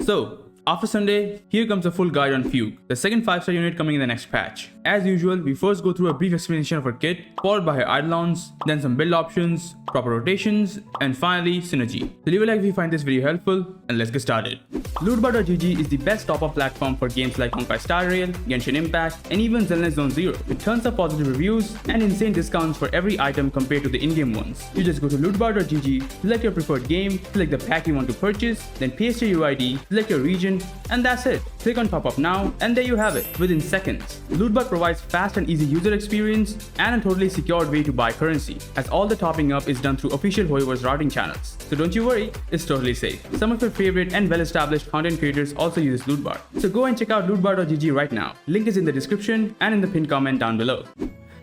So, after Sunday, here comes a full guide on Fugue, the second 5-star unit coming in the next patch. As usual, we first go through a brief explanation of her kit, followed by her Eidolons, then some build options, proper rotations, and finally, Synergy. So leave a like if you find this video helpful, and let's get started. Lootbar.gg is the best top-up platform for games like Honkai Star Rail, Genshin Impact, and even Zenless Zone Zero, with tons of positive reviews and insane discounts for every item compared to the in-game ones. You just go to lootbar.gg, select your preferred game, select the pack you want to purchase, then paste your UID, select your region, and that's it. Click on top up now, and there you have it, within seconds. Lootbar provides fast and easy user experience and a totally secured way to buy currency, as all the topping up is done through official Hoyoverse routing channels. So don't you worry, it's totally safe. Some of your favorite and well-established content creators also use Lootbar. So go and check out lootbar.gg right now. Link is in the description and in the pinned comment down below.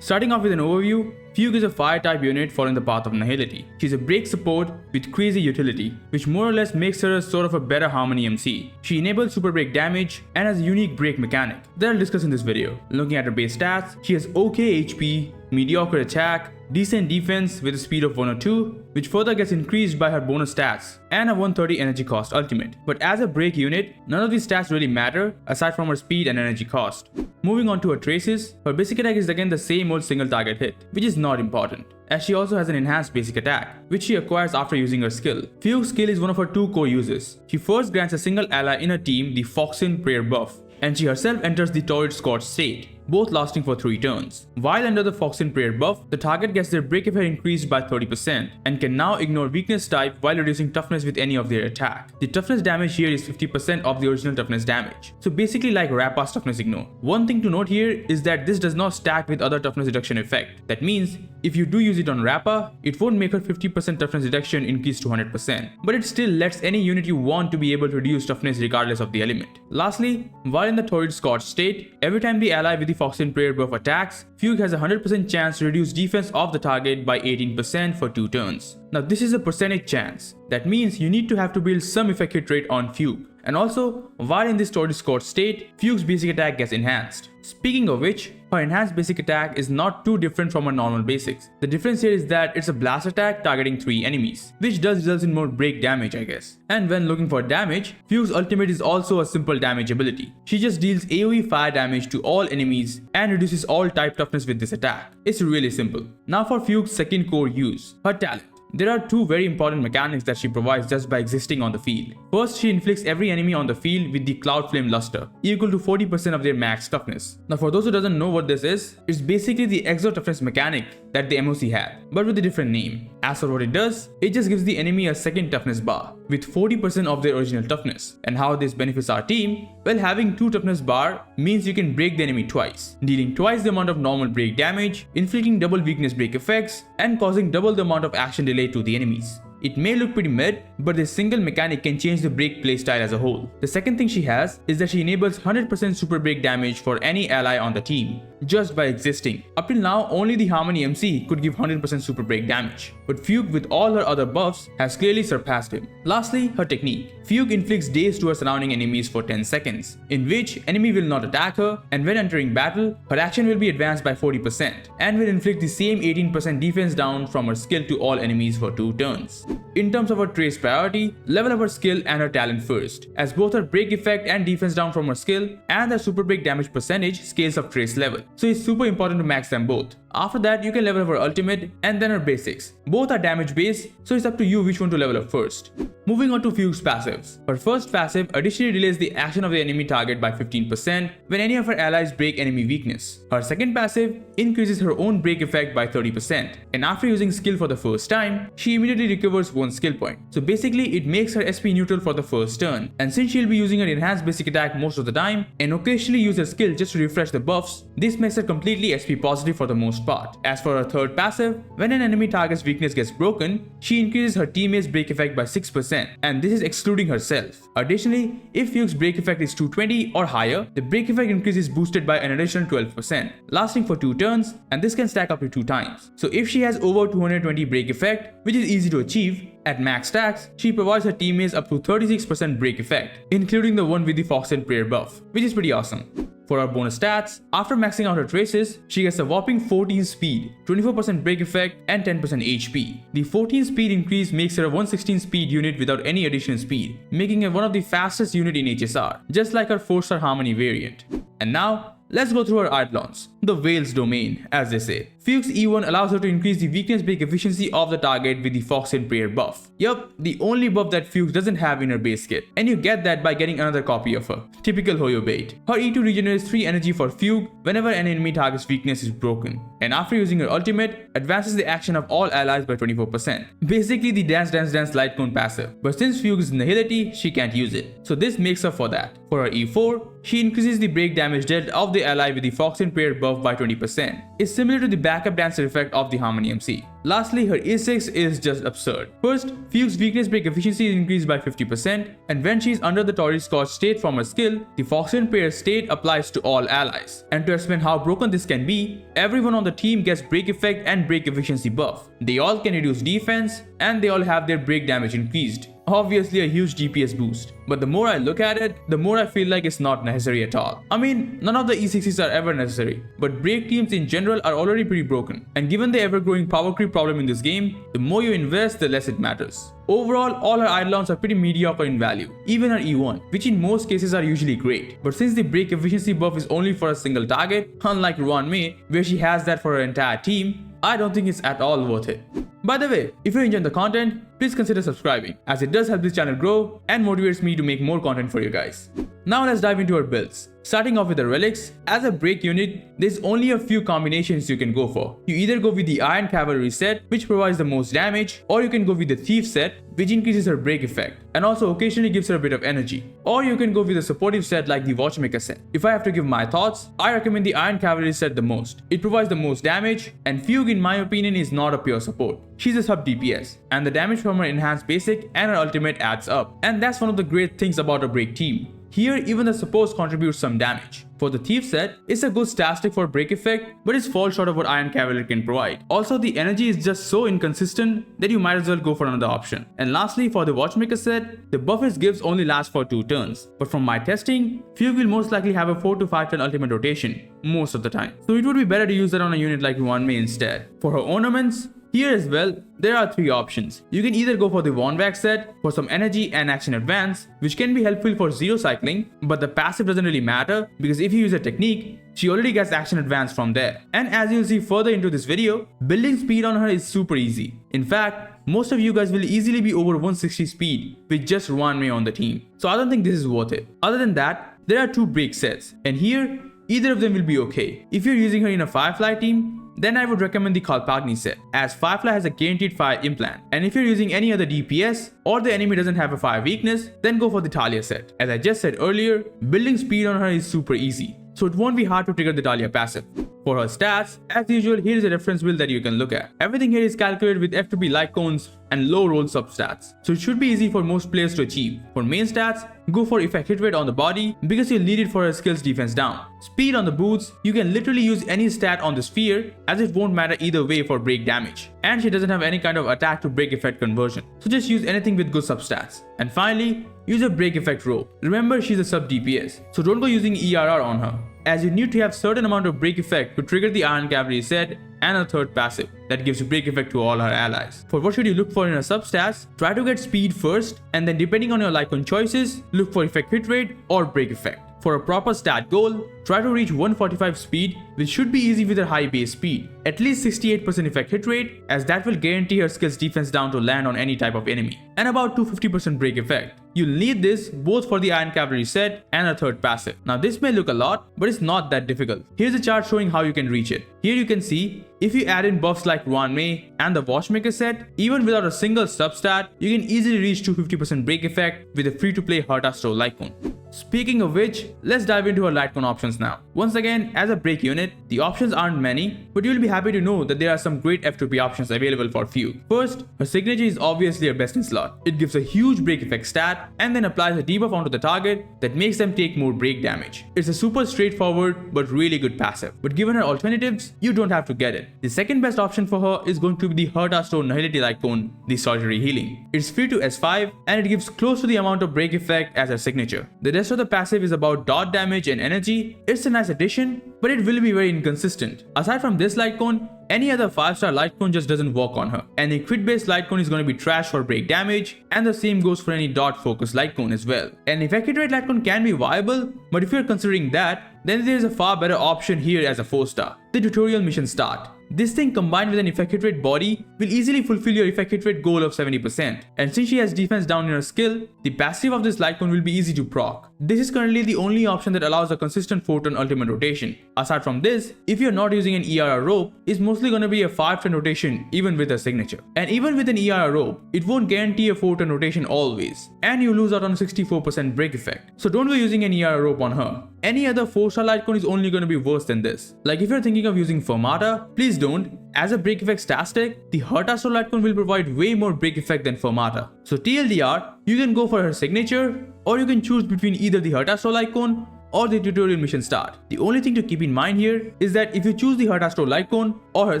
Starting off with an overview, Fugue is a fire type unit following the path of NIHILITY. She's a break support with crazy utility, which more or less makes her a sort of a better Harmony MC. She enables super break damage and has a unique break mechanic that I'll discuss in this video. Looking at her base stats, she has okay HP, mediocre attack, decent defense with a speed of 102, which further gets increased by her bonus stats, and a 130 energy cost ultimate. But as a break unit, none of these stats really matter aside from her speed and energy cost. Moving on to her traces, her basic attack is again the same old single target hit, which is not important, as she also has an enhanced basic attack, which she acquires after using her skill. Fugue's skill is one of her two core uses. She first grants a single ally in her team the Foxin Prayer buff, and she herself enters the Torrid Scorch state, both lasting for 3 turns. While under the Foxin Prayer buff, the target gets their break effect increased by 30% and can now ignore weakness type while reducing toughness with any of their attack. The toughness damage here is 50% of the original toughness damage, so basically like Rappa's toughness ignore. One thing to note here is that this does not stack with other toughness reduction effect. That means if you do use it on Rappa, it won't make her 50% toughness reduction increase to 100%, but it still lets any unit you want to be able to reduce toughness regardless of the element. Lastly, while in the Torrid Scorch state, every time the ally with the Foxin Prayer buff attacks, Fugue has a 100% chance to reduce defense of the target by 18% for 2 turns. Now this is a percentage chance. That means you need to have to build some effect hit rate on Fugue. And also, while in this Torrid Scorch state, Fugue's basic attack gets enhanced. Speaking of which, her enhanced basic attack is not too different from her normal basics. The difference here is that it's a blast attack targeting 3 enemies, which does result in more break damage, I guess. And when looking for damage, Fugue's ultimate is also a simple damage ability. She just deals AoE fire damage to all enemies and reduces all type toughness with this attack. It's really simple. Now for Fugue's second core use, her talent. There are 2 very important mechanics that she provides just by existing on the field. First, she inflicts every enemy on the field with the Cloud Flame Luster, equal to 40% of their max toughness. Now for those who doesn't know what this is, it's basically the Exo toughness mechanic that the MOC had, but with a different name. As for what it does, it just gives the enemy a second toughness bar, with 40% of their original toughness. And how this benefits our team? Well, having 2 toughness bar means you can break the enemy twice, dealing twice the amount of normal break damage, inflicting double weakness break effects, and causing double the amount of action delay to the enemies. It may look pretty mid, but this single mechanic can change the break playstyle as a whole. The second thing she has is that she enables 100% super break damage for any ally on the team, just by existing. Up till now, only the Harmony MC could give 100% super break damage, but Fugue with all her other buffs has clearly surpassed him. Lastly, her technique. Fugue inflicts daze to her surrounding enemies for 10 seconds, in which enemy will not attack her, and when entering battle, her action will be advanced by 40%, and will inflict the same 18% defense down from her skill to all enemies for 2 turns. In terms of her trace priority, level up her skill and her talent first, as both her break effect and defense down from her skill and her super break damage percentage scales up trace level, so it's super important to max them both. After that, you can level up her ultimate and then her basics. Both are damage based, so it's up to you which one to level up first. Moving on to Fugue's passives. Her first passive additionally delays the action of the enemy target by 15% when any of her allies break enemy weakness. Her second passive increases her own break effect by 30%, and after using skill for the first time, she immediately recovers 1 skill point. So basically, it makes her SP neutral for the first turn, and since she'll be using her enhanced basic attack most of the time, and occasionally use her skill just to refresh the buffs, this makes her completely SP positive for the most part. As for her third passive, when an enemy target's weakness gets broken, she increases her teammate's break effect by 6%, and this is excluding herself. Additionally, if Fugue's break effect is 220 or higher, the break effect increase is boosted by an additional 12%, lasting for 2 turns, and this can stack up to 2 times. So if she has over 220 break effect, which is easy to achieve, At max stats, she provides her teammates up to 36% break effect, including the one with the Fox and Prayer buff, which is pretty awesome. For her bonus stats, after maxing out her traces, she gets a whopping 14 speed, 24% break effect, and 10% HP. The 14 speed increase makes her a 116 speed unit without any additional speed, making her one of the fastest unit in HSR, just like her 4-star Harmony variant. And now, let's go through her Eidolons, the whale's domain, as they say. Fugue's E1 allows her to increase the weakness break efficiency of the target with the Fox and Prayer buff. Yup, the only buff that Fugue doesn't have in her base kit, and you get that by getting another copy of her. Typical Hoyo bait. Her E2 regenerates 3 energy for Fugue whenever an enemy target's weakness is broken, and after using her ultimate, advances the action of all allies by 24%. Basically the Dance Dance Dance Lightcone passive, but since Fugue is NIHILITY, she can't use it, so this makes up for that. For her E4, she increases the break damage dealt of the ally with the Fox and Prayer buff by 20%. It's similar to the backup dancer effect of the Harmony MC. Lastly, her E6 is just absurd. First, Fugue's weakness break efficiency is increased by 50%, and when she is under the Torii Scorch state from her skill, the Fox and Prayer state applies to all allies. And to explain how broken this can be, everyone on the team gets break effect and break efficiency buff. They all can reduce defense, and they all have their break damage increased. Obviously a huge DPS boost, but the more I look at it, the more I feel like it's not necessary at all. I mean, none of the E6s are ever necessary, but break teams in general are already pretty broken, and given the ever-growing power creep problem in this game, the more you invest, the less it matters. Overall, all her Eidolons are pretty mediocre in value, even her E1, which in most cases are usually great. But since the break efficiency buff is only for a single target, unlike Ruan Mei, where she has that for her entire team, I don't think it's at all worth it. By the way, if you're enjoying the content, please consider subscribing, as it does help this channel grow and motivates me to make more content for you guys. Now let's dive into our builds. Starting off with the Relics, as a break unit, there's only a few combinations you can go for. You either go with the Iron Cavalry set, which provides the most damage, or you can go with the Thief set, which increases her break effect, and also occasionally gives her a bit of energy. Or you can go with a supportive set like the Watchmaker set. If I have to give my thoughts, I recommend the Iron Cavalry set the most. It provides the most damage, and Fugue in my opinion is not a pure support. She's a sub DPS, and the damage from her enhanced basic and her ultimate adds up. And that's one of the great things about a break team. Here, even the supports contribute some damage. For the Thief set, it's a good statistic for break effect, but it's falls short of what Iron Cavalry can provide. Also, the energy is just so inconsistent that you might as well go for another option. And lastly, for the Watchmaker set, the buff it gives only lasts for 2 turns. But from my testing, Fugue will most likely have a 4 to 5 turn ultimate rotation, most of the time. So it would be better to use that on a unit like Ruan Mei instead. For her ornaments, here as well, there are 3 options. You can either go for the Vonvac set for some energy and action advance, which can be helpful for 0 cycling, but the passive doesn't really matter because if you use a technique, she already gets action advance from there. And as you'll see further into this video, building speed on her is super easy. In fact, most of you guys will easily be over 160 speed with just Ruan Mei on the team. So I don't think this is worth it. Other than that, there are 2 break sets, and here, either of them will be okay. If you're using her in a Firefly team, then I would recommend the Kalpagni set, as Firefly has a guaranteed fire implant. And if you're using any other DPS, or the enemy doesn't have a fire weakness, then go for the Talia set. As I just said earlier, building speed on her is super easy, so it won't be hard to trigger the Talia passive. For her stats, as usual, here is a reference build that you can look at. Everything here is calculated with F2B Lightcones and low roll substats, so it should be easy for most players to achieve. For main stats, go for effect hit rate on the body because you'll need it for her skills defense down. Speed on the boots, you can literally use any stat on the sphere as it won't matter either way for break damage. And she doesn't have any kind of attack to break effect conversion, so just use anything with good substats. And finally, use a break effect rope. Remember, she's a sub DPS, so don't go using ERR on her, as you need to have certain amount of break effect to trigger the Iron Cavalry set and a 3rd passive that gives you break effect to all her allies. For what should you look for in her substats, try to get speed first, and then depending on your Lightcone choices, look for effect hit rate or break effect. For a proper stat goal, try to reach 145 speed, which should be easy with her high base speed. At least 68% effect hit rate, as that will guarantee her skills defense down to land on any type of enemy. And about 250% break effect. You'll need this both for the Iron Cavalry set and a 3rd passive. Now this may look a lot, but it's not that difficult. Here's a chart showing how you can reach it. Here you can see, if you add in buffs like Ruan Mei and the Watchmaker set, even without a single substat, you can easily reach 250% break effect with a free-to-play Herta Store Lightcone. Speaking of which, let's dive into her Lightcone options Lightcones now. Once again, as a break unit, the options aren't many, but you'll be happy to know that there are some great F2P options available for Fugue. First, her signature is obviously her best in slot. It gives a huge break effect stat and then applies a debuff onto the target that makes them take more break damage. It's a super straightforward but really good passive, but given her alternatives, you don't have to get it. The second best option for her is going to be the NIHILITY Lightcone, the Solitary Healing. It's free to S5 and it gives close to the amount of break effect as her signature. The rest of the passive is about dot damage and energy. It's a nice addition, but it will be very inconsistent. Aside from this Lightcone, any other 5-star Lightcone just doesn't work on her. Any crit based Lightcone is going to be trash for break damage, and the same goes for any dot focused Lightcone as well. An effect rate Lightcone can be viable, but if you're considering that, then there is a far better option here as a 4-star, the Tutorial Mission Start. This thing combined with an effect hit rate body will easily fulfill your effect hit rate goal of 70%. And since she has defense down in her skill, the passive of this Lightcone will be easy to proc. This is currently the only option that allows a consistent 4-turn ultimate rotation. Aside from this, if you're not using an ERR rope, it's mostly gonna be a 5-turn rotation even with a signature. And even with an ERR rope, it won't guarantee a 4-turn rotation always. And you lose out on 64% break effect. So don't go using an ERR rope on her. Any other 4-star Lightcone is only gonna be worse than this. Like if you're thinking of using Fermata, please don't. As a break effect static, the Hertasol Lightcone will provide way more break effect than Fermata. So TLDR, you can go for her signature, or you can choose between either the Hertasol Lightcone or the Tutorial Mission Start. The only thing to keep in mind here is that if you choose the Hertasol Lightcone or her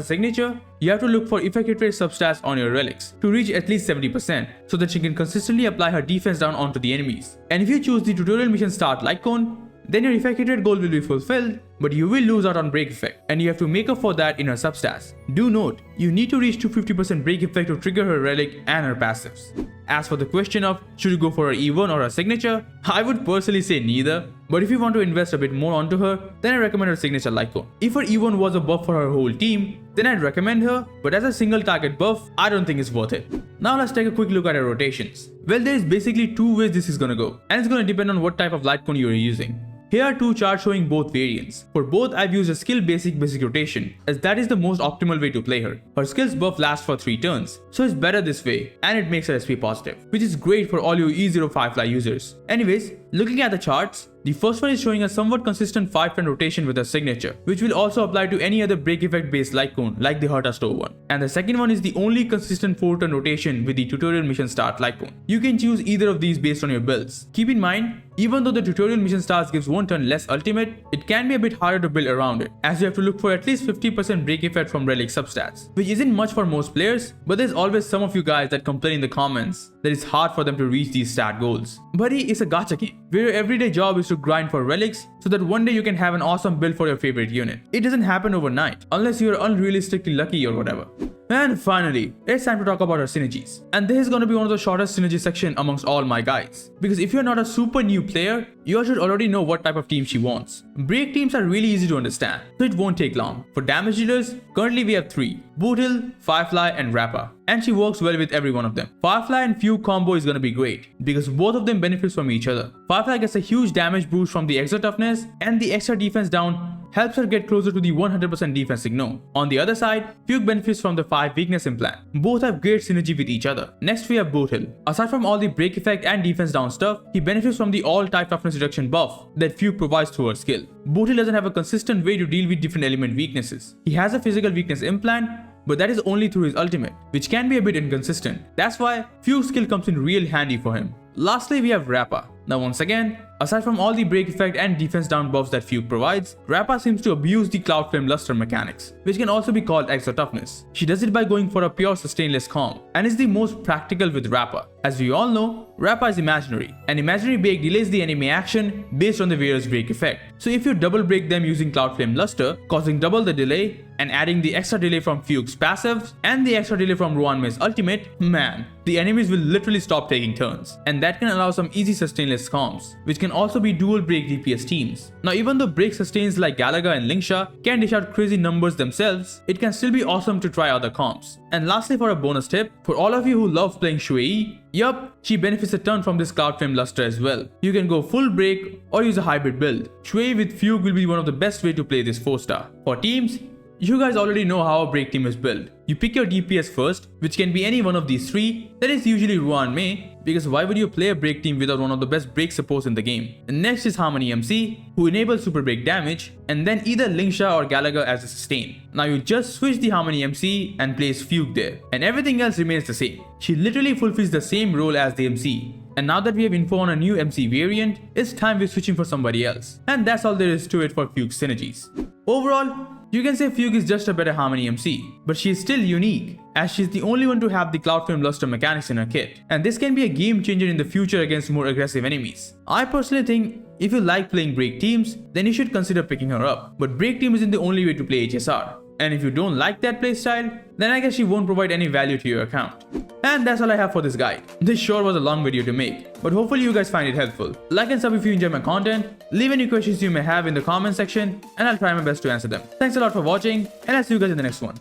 signature, you have to look for effect hit rate substats on your relics to reach at least 70% so that she can consistently apply her defense down onto the enemies. And if you choose the Tutorial Mission Start Lightcone, then your effect hit rate goal will be fulfilled, but you will lose out on break effect, and you have to make up for that in her substats. Do note, you need to reach 250% break effect to trigger her relic and her passives. As for the question of should you go for her E1 or her signature, I would personally say neither, but if you want to invest a bit more onto her, then I recommend her signature Lightcone. If her E1 was a buff for her whole team, then I'd recommend her, but as a single target buff, I don't think it's worth it. Now let's take a quick look at her rotations. Well, there is basically two ways this is gonna go, and it's gonna depend on what type of Lightcone you are using. Here are two charts showing both variants. For both, I've used a skill basic rotation, as that is the most optimal way to play her. Her skills buff lasts for 3 turns, so it's better this way, and it makes her SP positive, which is great for all you E05 fly users. Anyways, looking at the charts, the first one is showing a somewhat consistent 5-turn rotation with her signature, which will also apply to any other break effect based Lightcone like the Hertasol one. And the second one is the only consistent 4-turn rotation with the Tutorial Mission Start Lightcone. You can choose either of these based on your builds. Keep in mind, even though the Tutorial Mission Stars gives 1 turn less ultimate, it can be a bit harder to build around it, as you have to look for at least 50% break effect from relic substats, which isn't much for most players, but there's always some of you guys that complain in the comments that it's hard for them to reach these stat goals. Buddy, it's a gacha game, where your everyday job is to grind for relics so that one day you can have an awesome build for your favorite unit. It doesn't happen overnight, unless you're unrealistically lucky or whatever. And finally, it's time to talk about our synergies. And this is going to be one of the shortest synergy section amongst all my guides. Because if you're not a super new player, you should already know what type of team she wants. Break teams are really easy to understand, so it won't take long. For damage dealers, currently we have 3, Boothill, Firefly and Rappa. And she works well with every one of them. Firefly and Fugue combo is gonna be great, because both of them benefits from each other. Firefly gets a huge damage boost from the extra toughness, and the extra defense down helps her get closer to the 100% defense signal. On the other side, Fugue benefits from the 5 weakness implant. Both have great synergy with each other. Next we have Boothill. Aside from all the break effect and defense down stuff, he benefits from the all type toughness reduction buff that Fugue provides through her skill. Boothill doesn't have a consistent way to deal with different element weaknesses. He has a physical weakness implant, but that is only through his ultimate, which can be a bit inconsistent. That's why Fugue's skill comes in real handy for him. Lastly, we have Rappa. Now once again, aside from all the break effect and defense down buffs that Fugue provides, Rappa seems to abuse the Cloud Flame Luster mechanics, which can also be called extra toughness. She does it by going for a pure sustainless comp, and is the most practical with Rappa. As we all know, Rappa is imaginary, and imaginary break delays the enemy action based on the wearer's break effect. So if you double break them using Cloud Flame Luster, causing double the delay, and adding the extra delay from Fugue's passive and the extra delay from Ruanmei's ultimate, man, the enemies will literally stop taking turns. And that can allow some easy sustainless comps, which can also be dual break DPS teams. Now even though break sustains like Galaga and Lingsha can dish out crazy numbers themselves, it can still be awesome to try other comps. And lastly, for a bonus tip, for all of you who love playing Shui, yup, she benefits a ton from this Cloud Flame Luster as well. You can go full break or use a hybrid build. Shui with Fugue will be one of the best way to play this 4-star. For teams, You guys already know how a break team is built. You pick your DPS first, which can be any one of these three, that is usually Ruan Mei, because why would you play a break team without one of the best break supports in the game? And next is Harmony MC, who enables super break damage, and then either Lingsha or Gallagher as a sustain. Now you just switch the Harmony MC and place Fugue there, and everything else remains the same. She literally fulfills the same role as the MC. And now that we have info on a new MC variant, it's time we're switching for somebody else. And that's all there is to it for Fugue synergies. Overall, you can say Fugue is just a better Harmony MC, but she is still unique, as she's the only one to have the Cloud Flame Luster mechanics in her kit, and this can be a game changer in the future against more aggressive enemies. I personally think if you like playing break teams, then you should consider picking her up, but break team isn't the only way to play HSR. And if you don't like that playstyle, then I guess she won't provide any value to your account. And that's all I have for this guide. This sure was a long video to make, but hopefully you guys find it helpful. Like and sub if you enjoy my content, leave any questions you may have in the comment section, and I'll try my best to answer them. Thanks a lot for watching, and I'll see you guys in the next one.